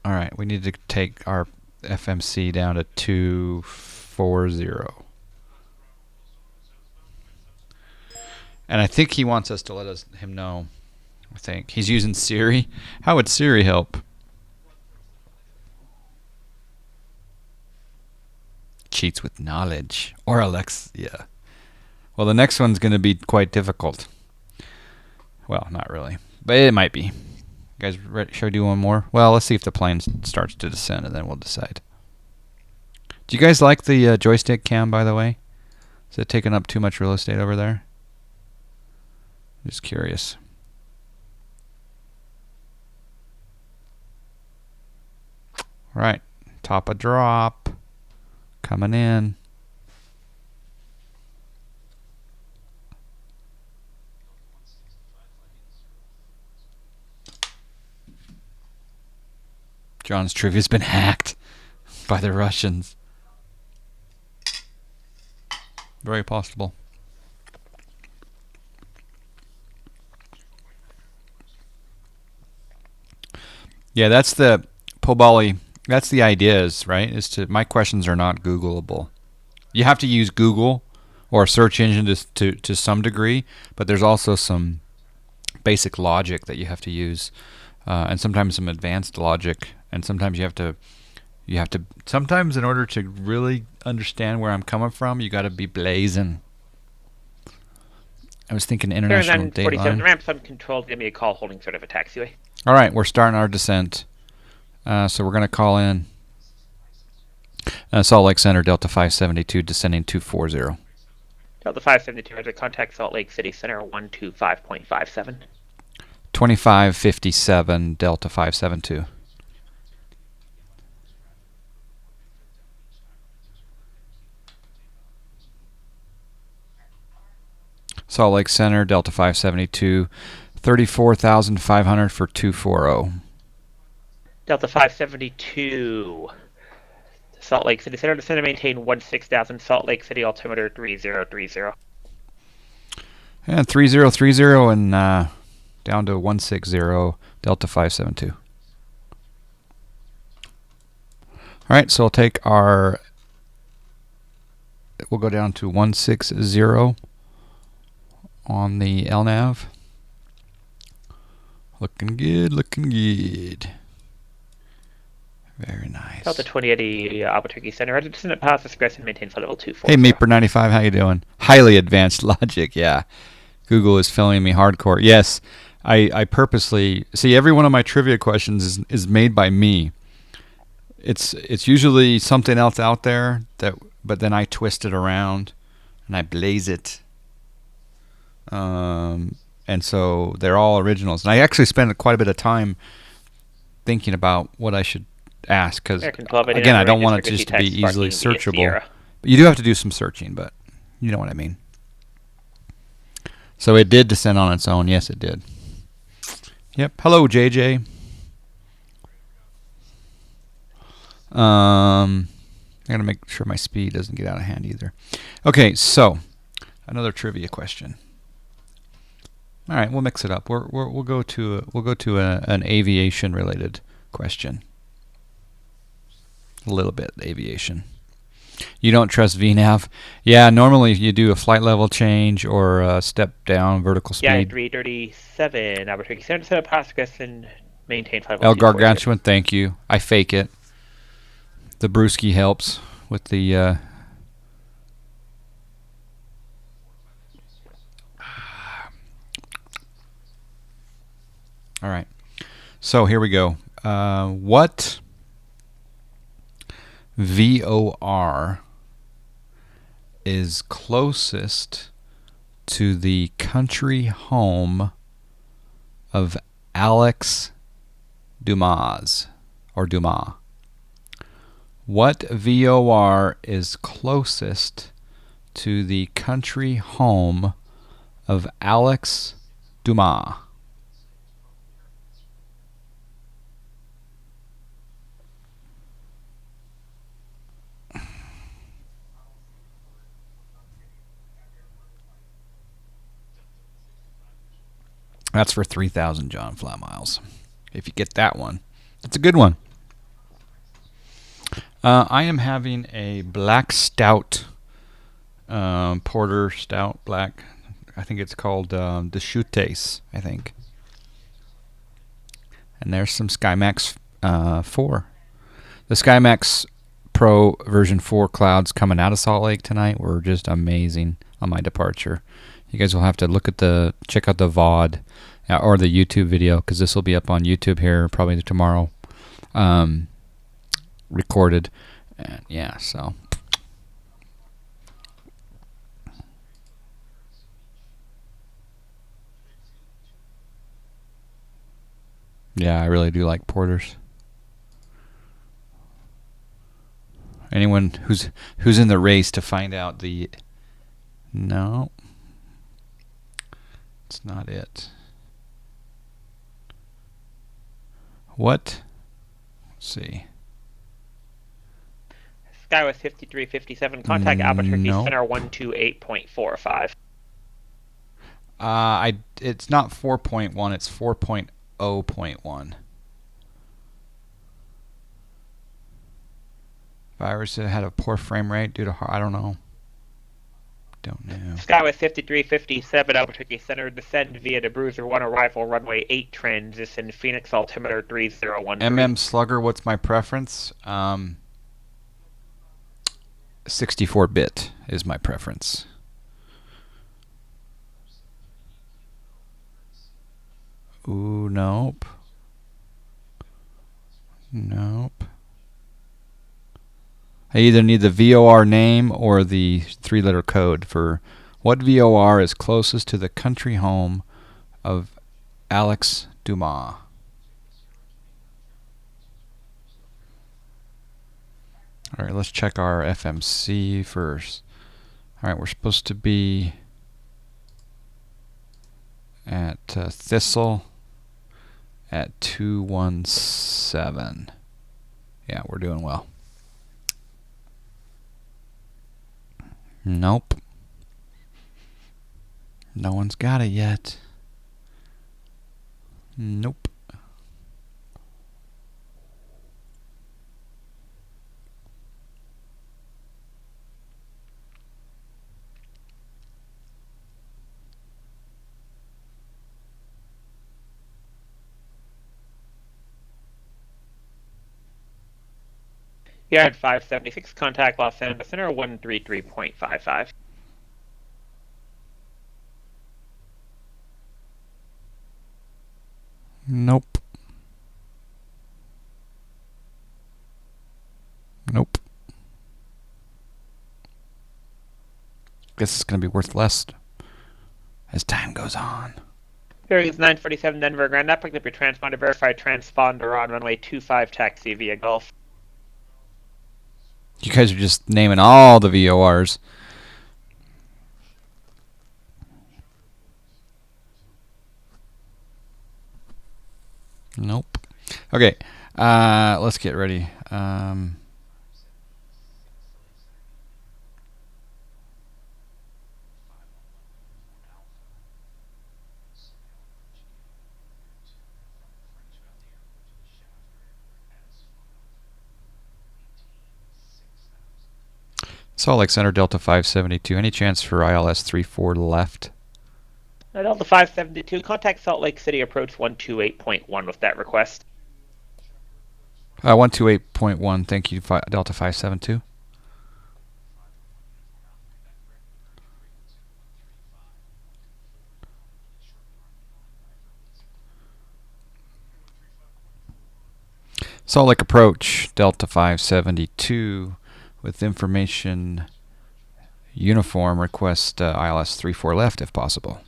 All right, we need to take our FMC down to 240. And I think he wants us to let him know. I think he's using Siri. How would Siri help? Cheats with knowledge. Or Alexa. Yeah. Well, the next one's going to be quite difficult. Well, not really. But it might be. You guys ready? Should I do one more? Well, let's see if the plane starts to descend, and then we'll decide. Do you guys like the joystick cam, by the way? Is it taking up too much real estate over there? Just curious. All right. Top of drop. Coming in. John's trivia's been hacked by the Russians. Very possible. Yeah, that's the Pobali. That's the idea, right? My questions are not Googleable. You have to use Google or a search engine to some degree, but there's also some basic logic that you have to use, and sometimes some advanced logic, and sometimes you have to. Sometimes in order to really understand where I'm coming from, you got to be blazing. I was thinking international date line. Ramps uncontrolled. Give me a call holding sort of a taxiway. All right, we're starting our descent. So we're going to call in Salt Lake Center, Delta 572, descending 240. Delta 572, contact Salt Lake City Center 125.57. 2557, Delta 572. Salt Lake Center, Delta 572, 34,500 for 240. Delta 572, Salt Lake City Center, descend to maintain 16,000, Salt Lake City altimeter 3030. And 3030 and down to 160, Delta 572. All right, so we'll take we'll go down to 160 on the LNAV. Looking good, looking good. Very nice. Delta 2080 Albuquerque Center, descendant path express and maintain flight level 24. Hey, Meeper95, how you doing? Highly advanced logic, yeah. Google is filling me hardcore. Yes, I purposely see every one of my trivia questions is made by me. It's usually something else out there but then I twist it around and I blaze it. And so they're all originals. And I actually spend quite a bit of time thinking about what I should ask because, again, I don't want it just to be easily searchable. But you do have to do some searching, but you know what I mean. So it did descend on its own. Yes, it did. Yep. Hello, JJ. I gotta make sure my speed doesn't get out of hand either. Okay, so another trivia question. All right, we'll mix it up. We'll go to an aviation related question. A little bit aviation. You don't trust VNAV? Yeah, normally you do a flight level change or a step down vertical speed. Yeah, 337 Albuquerque Center, set up Pascas and maintain flight El level 240. Gargantuan, thank you. I fake it. The brewski helps with the all right. So here we go. What VOR is closest to the country home of Alex Dumas or Dumas? What VOR is closest to the country home of Alex Dumas? That's for 3,000 John flat miles. If you get that one, it's a good one. I am having a black stout, porter stout black. I think it's called the Chutes, I think. And there's some SkyMax 4. The SkyMax Pro version 4 clouds coming out of Salt Lake tonight were just amazing on my departure. You guys will have to check out the VOD or the YouTube video, because this will be up on YouTube here probably tomorrow, recorded. And yeah, so. Yeah, I really do like porters. Anyone who's in the race to find out the... No. It's not it. What? Let's see. Skywest 5357, contact Albuquerque Center 128.45. It's not 4.1, it's 4.0.1. Virus had a poor frame rate due to... I don't know. Don't know. Skywest 5357, Albuquerque Center, descend via the Bruiser 1 arrival, runway 8 transition, Phoenix altimeter 3013. Slugger, what's my preference? 64-bit is my preference. Ooh, nope. Nope. I either need the VOR name or the 3-letter code for what VOR is closest to the country home of Alex Dumas. All right, let's check our FMC first. All right, we're supposed to be at Thistle at 217. Yeah, we're doing well. Nope. No one's got it yet. Nope. Yard 576, contact Los Angeles Center 133.55. Nope. Nope. Guess it's going to be worth less as time goes on. Aries 947 Denver Grand Rapids, picked up your transponder, verified transponder on runway 25 taxi via Gulf. You guys are just naming all the VORs. Nope. Okay, let's get ready. Salt Lake Center, Delta 572. Any chance for ILS 34 left? Delta 572, contact Salt Lake City approach 128.1 with that request. 128.1, thank you, Delta 572. Salt Lake approach, Delta 572. With information uniform, request ILS 34 left if possible.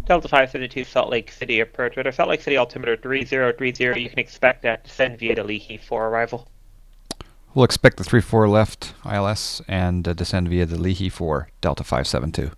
Delta 572, Salt Lake City approach. With our Salt Lake City altimeter 3030, you can expect that descend via the Leahy 4 arrival. We'll expect the 34 left ILS and descend via the Leahy 4, Delta 572.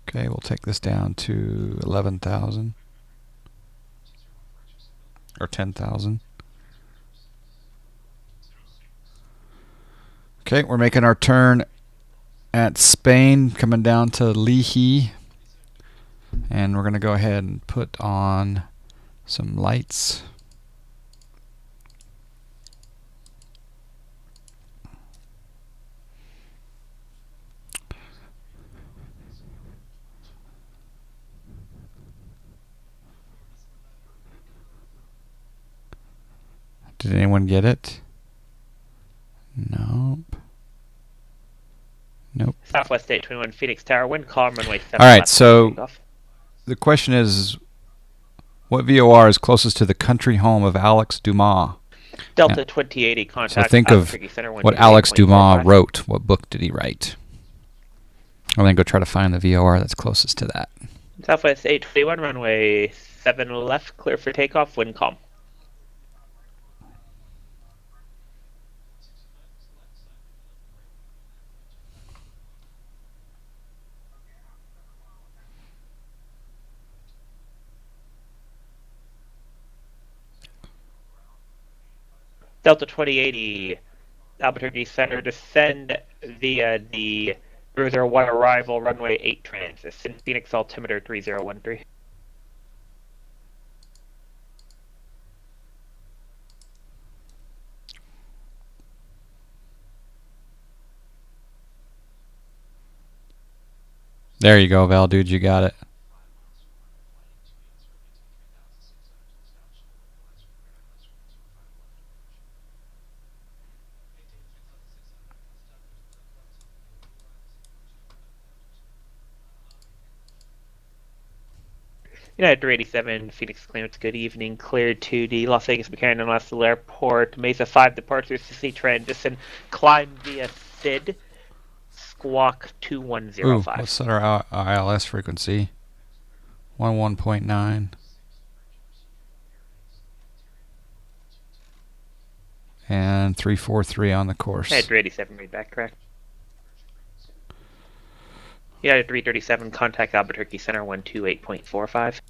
Okay, we'll take this down to 11,000 or 10,000. Okay, we're making our turn at Spain, coming down to Lihi. And we're going to go ahead and put on some lights. Did anyone get it? Nope. Nope. Southwest 821 Phoenix Tower, wind calm, runway 7. All right, so the question is, what VOR is closest to the country home of Alex Dumas? Delta 2080 contact. So think of what Alex Dumas wrote. What book did he write? I'm going to go try to find the VOR that's closest to that. Southwest 821, runway 7 left, clear for takeoff, wind calm. Delta 2080, Albuquerque Center, descend via the Cruiser 1 arrival, runway 8 transit, Phoenix altimeter 3013. There you go, Val, dude, you got it. United 387, Phoenix clearance, good evening. Cleared to the Las Vegas McCarran International Airport. Mesa 5 departures to C transition. Climb via SID. Squawk 2105. Ooh, let's set our ILS frequency. 11.9. And 343 on the course. United 387, read back, correct. United 337, contact Albuquerque Center 128.45.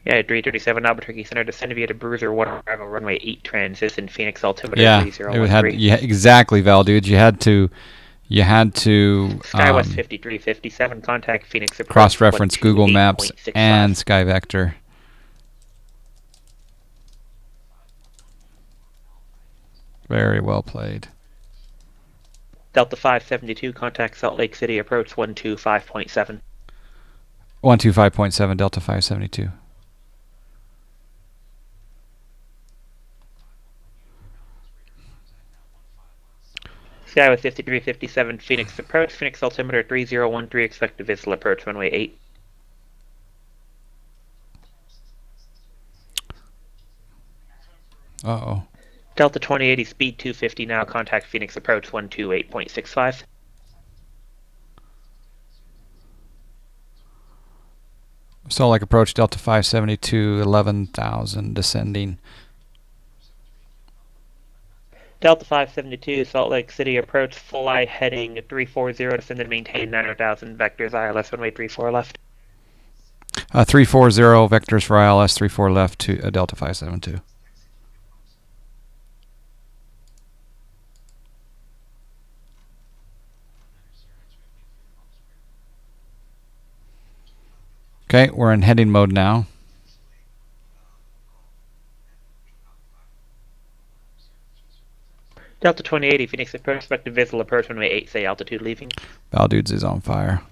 United 337, Albuquerque Center, descend via the Bruiser 1 arrival, runway 8 transition, Phoenix altimeter 3013. Yeah, exactly, Val, dude. You had to SkyWest 5357, contact Phoenix approach, cross-reference Google Maps and SkyVector. Very well played. Delta 572, contact Salt Lake City approach 125.7. 125.7, Delta 572. SkyWest 5357, Phoenix approach, Phoenix altimeter 3013, expected visual approach, runway 8. Uh-oh. Delta 2080, speed 250 now, contact Phoenix approach 128.65. Salt Lake approach, Delta 572, 11,000, descending. Delta 572, Salt Lake City approach, fly heading 340, descend and maintain 9,000, vectors ILS runway 34 left. 340, vectors for ILS, 34 left to Delta 572. Okay, we're in heading mode now. Delta 2080, Phoenix approach, expected visual approach, runway 8, say altitude leaving. Baldudes is on fire.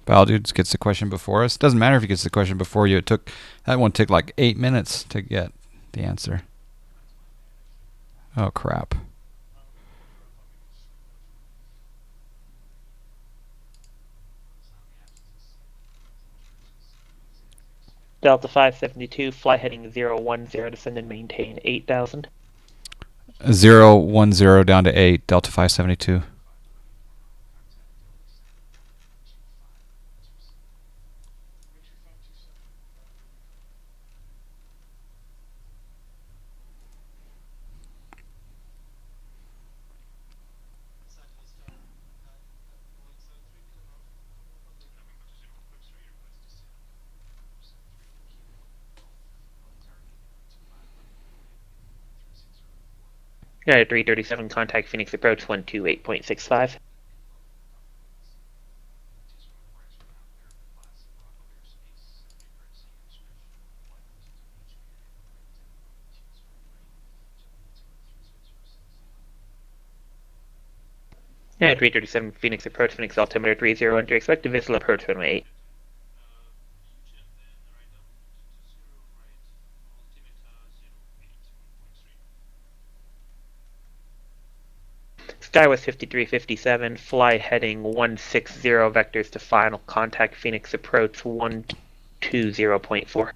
Baldudes gets the question before us. Doesn't matter if he gets the question before you. That one took like 8 minutes to get the answer. Oh crap. Delta 572, fly heading 010, descend and maintain 8,000. 010 down to 8, Delta 572. United 337, contact Phoenix approach 128.65. United 337, Phoenix approach, Phoenix altimeter 301, expect a visual approach runway 8. Skywest 5357, fly heading 160 vectors to final contact Phoenix approach 120.4.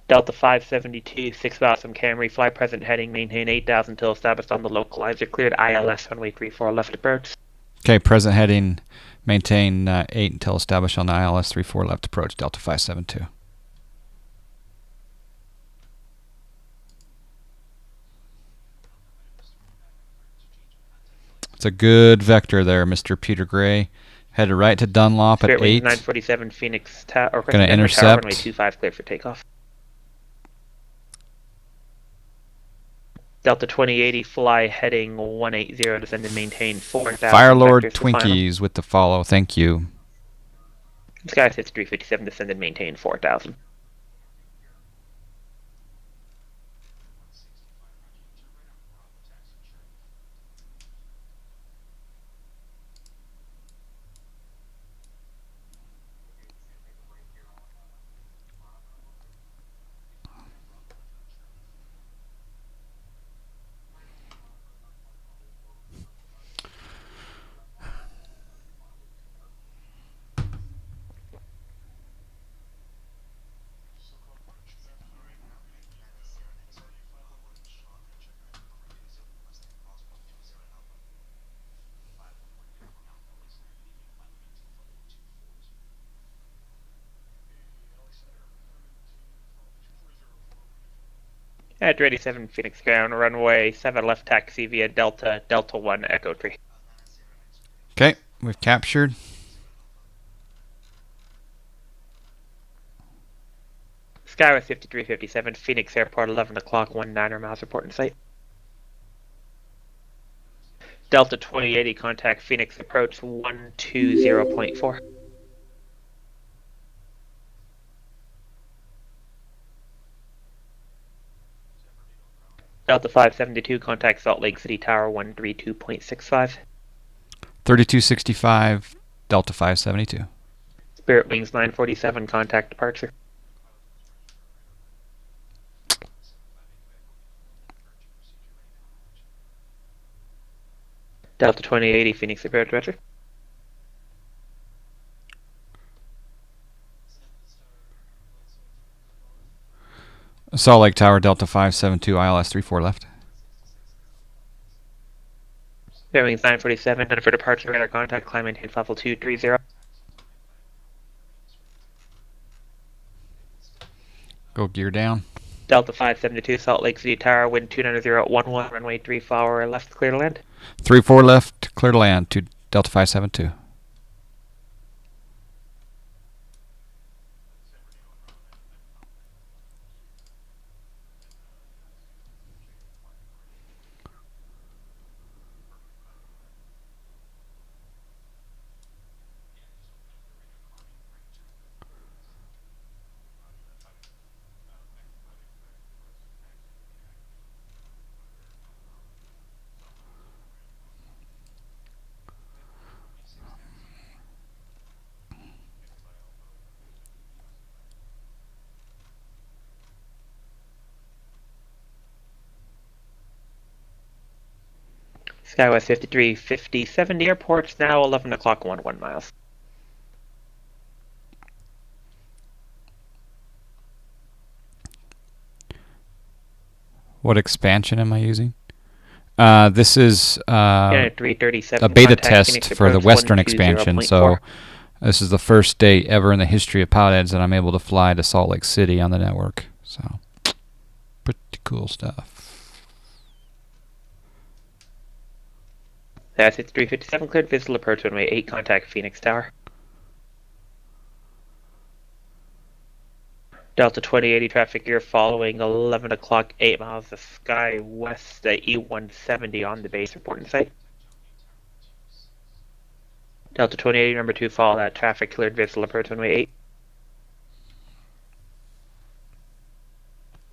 Delta 572, 6 miles from Camry, fly present heading, maintain 8,000 till established on the localizer, cleared ILS runway 34 left approach. Okay, present heading, maintain 8 until established on the ILS 34 left approach, Delta 572. It's a good vector there, Mr. Peter Gray. Headed right to Dunlop Spirit at 8. 947 Phoenix Tower, going to intercept. Runway 25 cleared for takeoff. Delta 2080, fly heading 180, descend and maintain 4,000. Firelord Twinkies with the follow, thank you. Sky 357, descend and maintain 4,000. At 87 Phoenix ground, runway 7 left taxi via Delta 1 Echo Tree. Okay, we've captured. Skywest 5357, Phoenix Airport, 11 o'clock, 19 miles, report in sight. Delta 2080, contact Phoenix approach 120.4. Delta 572, contact Salt Lake City Tower 132.65. 3265, Delta 572. Spirit Wings 947, contact departure. Delta 2080, Phoenix approach, roger. Salt Lake Tower, Delta 572, ILS 34 left. Spirit Wings 947, done for departure, radar contact, climb maintain level 230. Go gear down. Delta 572, Salt Lake City Tower, wind 290 at 11, runway 34 left, clear to land. 34 left, clear to land to Delta 572. Skywest 5357, the airport's now 11 o'clock, 11 miles. What expansion am I using? This is a 337, beta test for the Western expansion, so this is the first day ever in the history of Pilotedge that I'm able to fly to Salt Lake City on the network. So, pretty cool stuff. That's 357, cleared visual approach runway 8, contact Phoenix Tower. Delta 2080 traffic, you're following 11 o'clock, 8 miles of sky west at E170 on the base reporting site. Delta 2080, number 2, follow that traffic, cleared visual approach runway 8.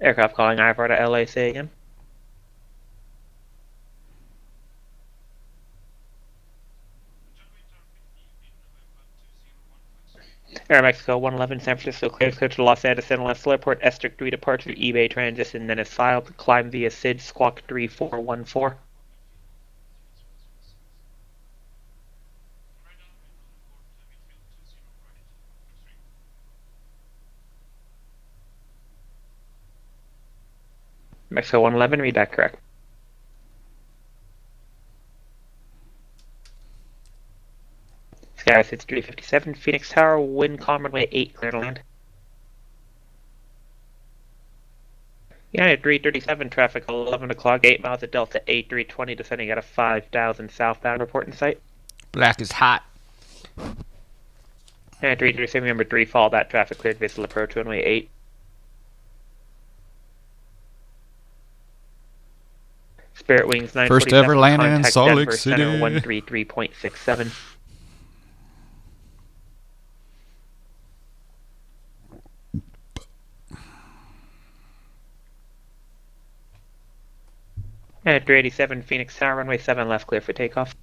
Aircraft calling IFR to LA, say again. Air Mexico 111, San Francisco clear to Los Angeles International Airport, Estric 3 departure, eBay transition, then is filed, climb via SID, squawk 3414. Mexico 111, read that correct. Sky 357, Phoenix Tower, wind calm runway 8, clear to land. United 337 traffic, 11 o'clock, 8 miles at Delta 8320, descending at a 5,000 southbound reporting site. Black is hot. United 337, number 3, follow that traffic, cleared visual approach runway 8. Spirit Wings 947, first ever landing in Salt Lake City. Center 133.67. United 387, Phoenix Tower, runway 7 left, clear for takeoff.